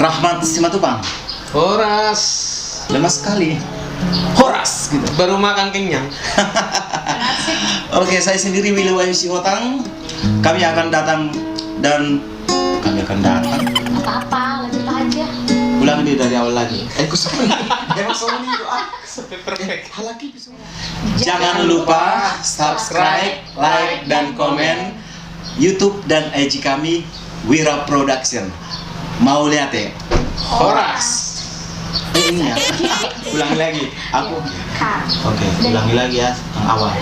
Rahmat Simatupang. Horas. Lemas sekali. Horas gitu. Baru makan kenyang. Oke, saya sendiri Willy Wahyu Sihotang. Kami akan datang. Apa-apa, lanjut aja. Ulang ini dari awal lagi. Jangan lupa subscribe, like, dan komen YouTube dan IG kami Wira Production. Mau lihat ya? Horas. Ini ya. Ulangi lagi. Aku. Oke, ulangi lagi ya yang awal.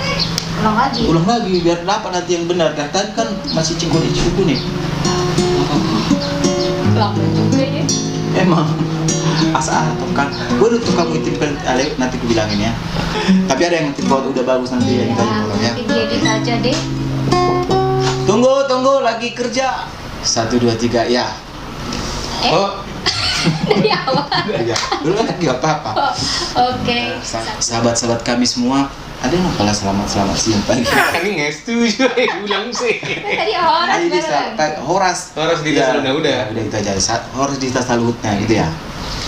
Ulang lagi biar dapat nanti yang benar. Dan tadi kan masih cinggu nih. Lama juga ya. Emang asal kan. Waduh tuh kamu timpel Alek nanti aku bilangin ya. Tapi ada yang tipe udah bagus nanti yang kita tolong ya. Nanti diedit aja deh. Tunggu lagi kerja. 1 2 3 ya. Oh, Dari awal. Ya. Dulu lagi apa-apa. Oke. Sahabat-sahabat kami semua, ada yang kalah selamat siang pagi. ini nggak setuju. Ulang sih. Tadi Horas Ayo Horas. Horas di tas udah. Udah itu aja. Horas di tas salutnya gitu ya.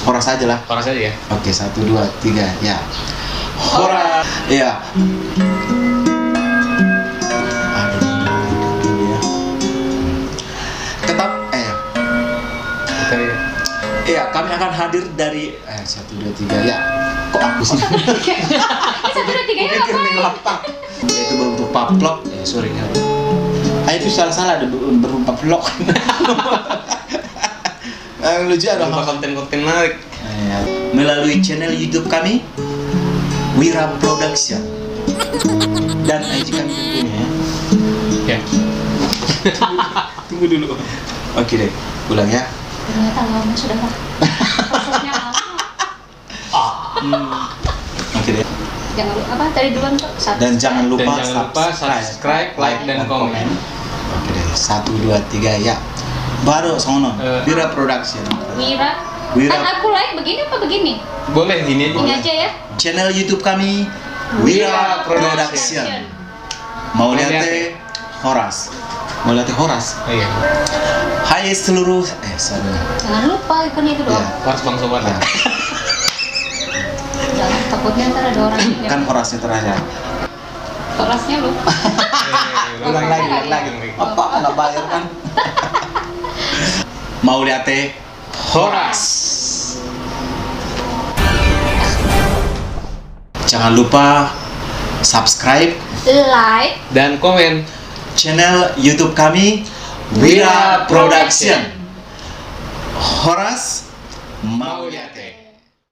Horas aja lah. Horas aja ya. Oke, 1 2 3 ya. Horas. Iya. Tetap iya, kami akan hadir dari 1 2 3 ya. Kok aku sih? 1 2 3 ya apa? Yaitu bentuk paplok. Sorry ya. Itu salah ada berupa vlog. Yang lucu ada konten-konten menarik. Melalui channel YouTube kami Wira Production dan IG kami tentunya ya. Tunggu dulu. Oke deh, ulang ya. Ternyata lama sudah lah. Maksudnya Oke deh. jangan lupa apa tadi duluan tuh. Dan jangan lupa subscribe, like, dan komen. Oke deh, 1 2 3 ya. Baru sono. Wira Production. Wira. Kan aku like begini apa begini? Boleh gini Ini aja ya. Channel YouTube kami Wira Production. Mau lihat Horas. Mau lihat Horas. Oh, iya. Hai seluruh sorry. Jangan lupa ikon itu doang. Ya. Horas Bang Sobat. Ya. Jangan takutnya ntar ada orang yang Kan Horasnya terakhir. Horasnya lupa. Ulang lagi. Apa nggak bayar kan? Mau lihat Horas. Jangan lupa subscribe Like Dan komen. channel YouTube kami Wira Production. Horas mau lihat